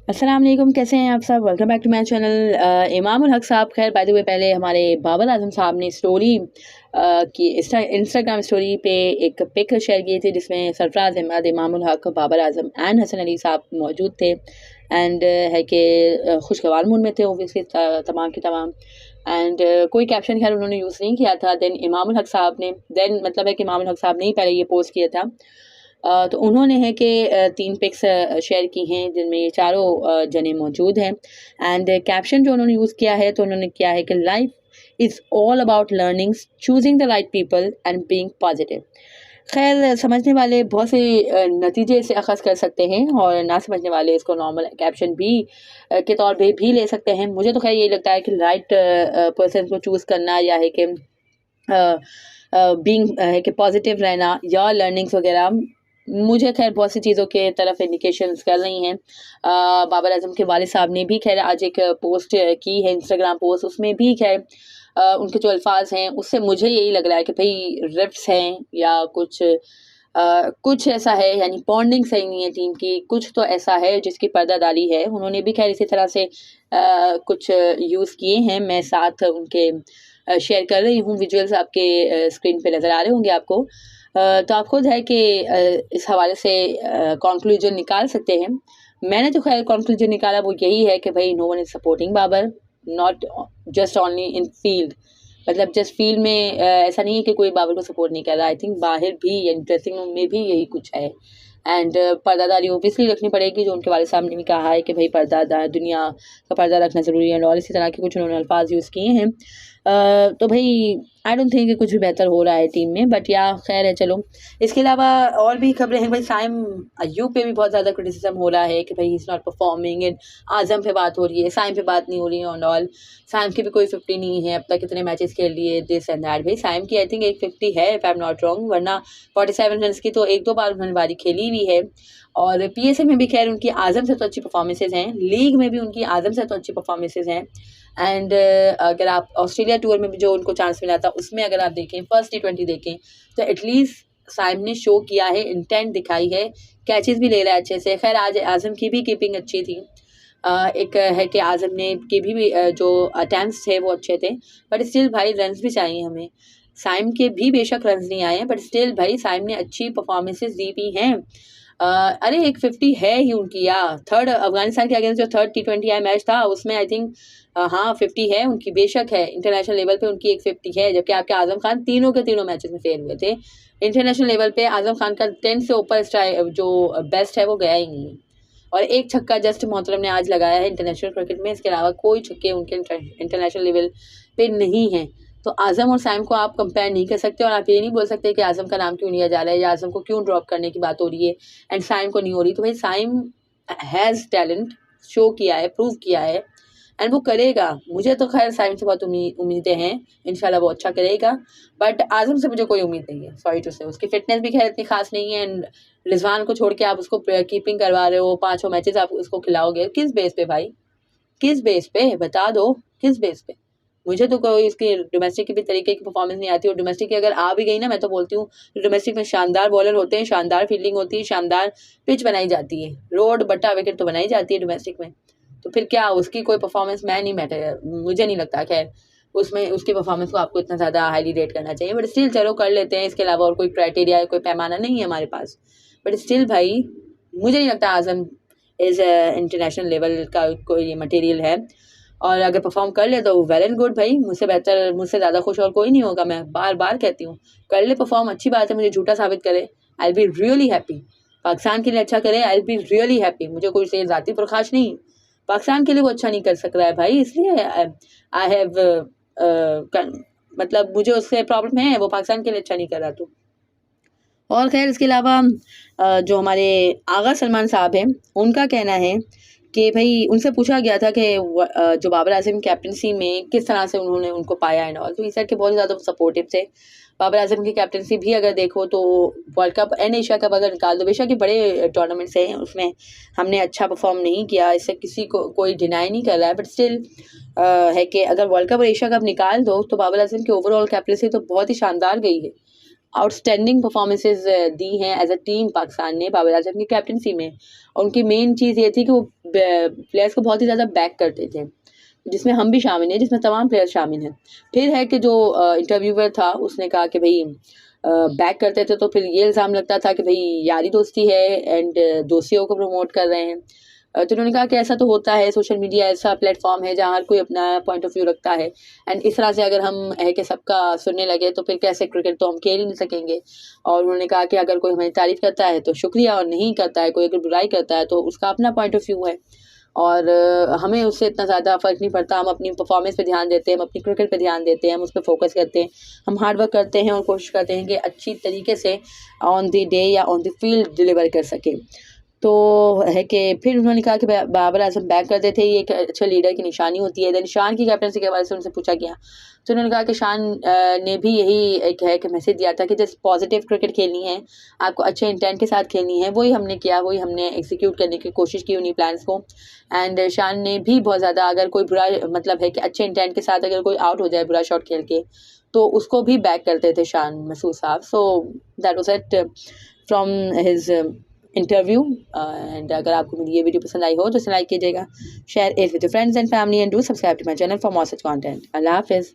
अस्सलाम वालेकुम, कैसे हैं आप सब। Welcome back to my channel. Imamul Haq साहब, खैर बाय द वे पहले हमारे बाबर आजम साहब ने स्टोरी की इंस्टाग्राम स्टोरी पे एक पिक शेयर की थी जिसमें सरफराज अहमद, इमामुल हक, बाबर आजम एंड हसन अली साहब मौजूद थे। एंड है कि खुशगवार मूड में थे ओबियसली तमाम के तमाम। एंड कोई कैप्शन खैर उन्होंने यूज़ नहीं किया था। देन इमामुल हक साहब ने मतलब है कि इमामुल हक साहब ने ही पहले ये पोस्ट किया था। तो उन्होंने है कि 3 पिक्स शेयर की हैं जिनमें ये चारों जने मौजूद हैं। एंड कैप्शन जो उन्होंने यूज़ किया है तो उन्होंने किया है कि life is all about learnings, choosing the right people and being positive. खैर समझने वाले बहुत से नतीजे से अखज़ कर सकते हैं और ना समझने वाले इसको नॉर्मल कैप्शन भी के तौर पे भी ले सकते हैं। मुझे तो खैर यही लगता है कि राइट पर्सन को चूज़ करना या है कि बीइंग है कि पॉजिटिव रहना या लर्निंग्स वगैरह, मुझे खैर बहुत सी चीज़ों के तरफ इंडिकेशंस कर रही हैं। बाबर आजम के वालिद साहब ने भी खैर आज एक पोस्ट की है, इंस्टाग्राम पोस्ट, उसमें भी खैर उनके जो अल्फाज हैं उससे मुझे यही लग रहा है कि भाई रिफ्ट्स हैं या कुछ ऐसा है, यानी बॉन्डिंग सही नहीं है टीम की, कुछ तो ऐसा है जिसकी पर्दादारी है। उन्होंने भी खैर इसी तरह से कुछ यूज़ किए हैं। मैं साथ उनके शेयर कर रही हूँ, विजुअल्स आपके स्क्रीन पे नज़र आ रहे होंगे आपको। तो आप खुद है कि इस हवाले से कंक्लूजन निकाल सकते हैं। मैंने जो खैर कंक्लूजन निकाला वो यही है कि भाई no one is supporting Babar, not just only in field. मतलब जस्ट फील्ड में ऐसा नहीं है कि कोई बाबर को सपोर्ट नहीं कर रहा। आई थिंक बाहर भी या ड्रेसिंग रूम में भी यही कुछ है। एंड पर्दादारी ओबियसली रखनी पड़ेगी, जो उनके वाले साहब ने भी कहा है कि भाई पर्दा दुनिया का पर्दा रखना ज़रूरी है और इसी तरह के कुछ उन्होंने अल्फाज यूज़ किए हैं। तो भाई आई डोंट थिंक कि कुछ भी बेहतर हो रहा है टीम में, बट या खैर है, चलो। इसके अलावा और भी खबरें हैं। भाई साइम अय्यूब पे भी बहुत ज़्यादा क्रिटिसिज्म हो रहा है कि भाई he is not performing and Azam पे बात हो रही है, साइम पे बात नहीं हो रही है ऑन ऑल। साइम की भी कोई 50 नहीं है अब तक, कितने मैचेस खेल लिए, दिस एंड दैट। भाई साइम की आई थिंक एक 50 है if I am not wrong, वरना 47 रन की तो 1-2 बार उन्होंने बारी खेली हुई है। और पीएसए में भी खैर उनकी आज़म से तो अच्छी परफॉर्मेंसेज हैं, लीग में भी उनकी आज़म से तो अच्छी परफॉर्मेंसेज हैं। एंड अगर आप ऑस्ट्रेलिया टूर में भी जो उनको चांस मिला था उसमें अगर आप देखें, फर्स्ट T20 देखें, तो एटलीस्ट साइम ने शो किया है, इंटेंट दिखाई है, कैचेस भी ले रहा है अच्छे से। खैर आज आज़म की भी कीपिंग अच्छी थी। एक है कि आज़म ने के भी जो अटेम्प्ट्स थे वो अच्छे थे, बट स्टिल भाई रन्स भी चाहिए हमें। साइम के भी बेशक रन्स नहीं आए हैं, बट स्टिल भाई साइम ने अच्छी परफॉर्मेंसेस दी भी हैं। अरे एक 50 है ही उनकी, या थर्ड अफगानिस्तान के अगेंस्ट जो थर्ड T20 मैच था उसमें आई थिंक हाँ 50 है उनकी, बेशक है। इंटरनेशनल लेवल पे उनकी एक 50 है, जबकि आपके आजम खान तीनों के तीनों मैचेस में फेल हुए थे। इंटरनेशनल लेवल पे आजम खान का 10 से ऊपर जो बेस्ट है वो गया ही नहीं है। और एक छक्का जस्ट मोहतरम ने आज लगाया है इंटरनेशनल क्रिकेट में, इसके अलावा कोई छक्के उनके इंटरनेशनल लेवल पे नहीं हैं। तो आज़म और साइम को आप कंपेयर नहीं कर सकते, और आप ये नहीं बोल सकते कि आज़म का नाम क्यों लिया जा रहा है या आज़म को क्यों ड्रॉप करने की बात हो रही है एंड साइम को नहीं हो रही। तो भाई साइम हैज़ टैलेंट, शो किया है, प्रूव किया है, एंड वो करेगा। मुझे तो खैर साइम से बहुत उम्मीदें हैं, इंशाल्लाह वो अच्छा करेगा। बट आज़म से मुझे कोई उम्मीद नहीं है, सॉरी टू से। उसकी फिटनेस भी खैर इतनी खास नहीं है, एंड रिजवान को छोड़ के आप उसको कीपिंग करवा रहे हो, 5 मैचेस आप उसको खिलाओगे, किस बेस पे भाई, किस बेस पे, बता दो किस बेस पे। मुझे तो कोई इसकी डोमेस्टिक की भी तरीके की परफॉर्मेंस नहीं आती, और डोमेस्टिक की अगर आ भी गई ना, मैं तो बोलती हूँ डोमेस्टिक में शानदार बॉलर होते हैं, शानदार फील्डिंग होती है, शानदार पिच बनाई जाती है, रोड बट्टा विकेट तो बनाई जाती है डोमेस्टिक में। तो फिर क्या उसकी कोई परफॉर्मेंस मैं नहीं मैटर, मुझे नहीं लगता खैर उसमें उसकी परफॉर्मेंस को आपको इतना ज़्यादा हाईली रेट करना चाहिए। बट स्टिल चलो कर लेते हैं, इसके अलावा और कोई क्राइटेरिया, कोई पैमाना नहीं है हमारे पास। बट स्टिल भाई मुझे नहीं लगता आज़म इज़ इंटरनेशनल लेवल का कोई मटेरियल है, और अगर परफॉर्म कर ले तो वेल एंड गुड भाई, मुझसे बेहतर, मुझसे ज़्यादा खुश और कोई नहीं होगा। मैं बार बार कहती हूँ, कर ले परफॉर्म, अच्छी बात है, मुझे झूठा साबित करे, आई बी रियली हैप्पी। पाकिस्तान के लिए अच्छा करे, आई बी रियली हैप्पी। मुझे कोई से ज़ाती प्रकाश नहीं, पाकिस्तान के लिए वो अच्छा नहीं कर सक रहा है भाई, इसलिए आई हैव मतलब मुझे उससे प्रॉब्लम है, वो पाकिस्तान के लिए अच्छा नहीं कर रहा। तो और खैर इसके अलावा जो हमारे आगा सलमान साहब हैं, उनका कहना है कि भाई उनसे पूछा गया था कि जो बाबर आजम कैप्टनसी में किस तरह से उन्होंने उनको पाया एंड ऑल, तो इस के बहुत ज़्यादा सपोर्टिव थे। बाबर आजम की कैप्टनसी भी अगर देखो तो world cup and Asia cup अगर निकाल दो, बेशक के बड़े टूर्नामेंट्स हैं, उसमें हमने अच्छा परफॉर्म नहीं किया, इससे किसी को कोई डिनाई नहीं कर रहा है, बट स्टिल है कि अगर वर्ल्ड कप और एशिया कप निकाल दो तो बाबर आजम की ओवरऑल कैप्टनसी तो बहुत ही शानदार गई है। आउटस्टैंडिंग परफॉर्मेंसेज दी हैं एज अ टीम पाकिस्तान ने बाबर आजम की कैप्टनसी में। और उनकी मेन चीज़ ये थी कि वो प्लेयर्स को बहुत ही ज़्यादा बैक करते थे, जिसमें हम भी शामिल हैं, जिसमें तमाम प्लेयर्स शामिल हैं। फिर है कि जो इंटरव्यूअर था उसने कहा कि भाई बैक करते थे तो फिर ये इल्ज़ाम लगता था कि भाई यारी दोस्ती है एंड दोस्तियों को प्रमोट कर रहे हैं। तो उन्होंने कहा कि ऐसा तो होता है, सोशल मीडिया ऐसा प्लेटफॉर्म है जहाँ हर कोई अपना पॉइंट ऑफ व्यू रखता है एंड इस तरह से अगर हम है कि सबका सुनने लगे तो फिर कैसे क्रिकेट तो हम खेल ही नहीं सकेंगे। और उन्होंने कहा कि अगर कोई हमारी तारीफ़ करता है तो शुक्रिया, और नहीं करता है, कोई अगर बुराई करता है तो उसका अपना पॉइंट ऑफ व्यू है और हमें उससे इतना ज़्यादा फ़र्क नहीं पड़ता। हम अपनी परफॉर्मेंस पे ध्यान देते हैं, हम अपनी क्रिकेट पे ध्यान देते हैं, हम उस पर फोकस करते हैं, हम हार्ड वर्क करते हैं और कोशिश करते हैं कि अच्छी तरीके से ऑन द डे या ऑन द फील्ड डिलीवर कर सकें। तो है कि फिर उन्होंने कहा कि बाबर आजम बैक करते थे, ये एक अच्छे लीडर की निशानी होती है। देन शान की कैप्टनसी के बारे से उनसे पूछा गया तो उन्होंने कहा कि शान ने भी यही एक है कि मैसेज दिया था कि जस्ट पॉजिटिव क्रिकेट खेलनी है, आपको अच्छे इंटेंट के साथ खेलनी है। वही हमने किया, वही हमने एग्जीक्यूट करने की कोशिश की उन्हीं प्लान्स को। एंड शान ने भी बहुत ज़्यादा, अगर कोई बुरा मतलब है कि अच्छे इंटेंट के साथ अगर कोई आउट हो जाए बुरा शॉट खेल के, तो उसको भी बैक करते थे शान मसूद साहब। So that was it from his interview. And अगर आपको मेरी ये वीडियो पसंद आई हो तो इसे लाइक कीजिएगा, share it with your friends and family and do subscribe to my channel for more such content. अल्लाह हाफिज़।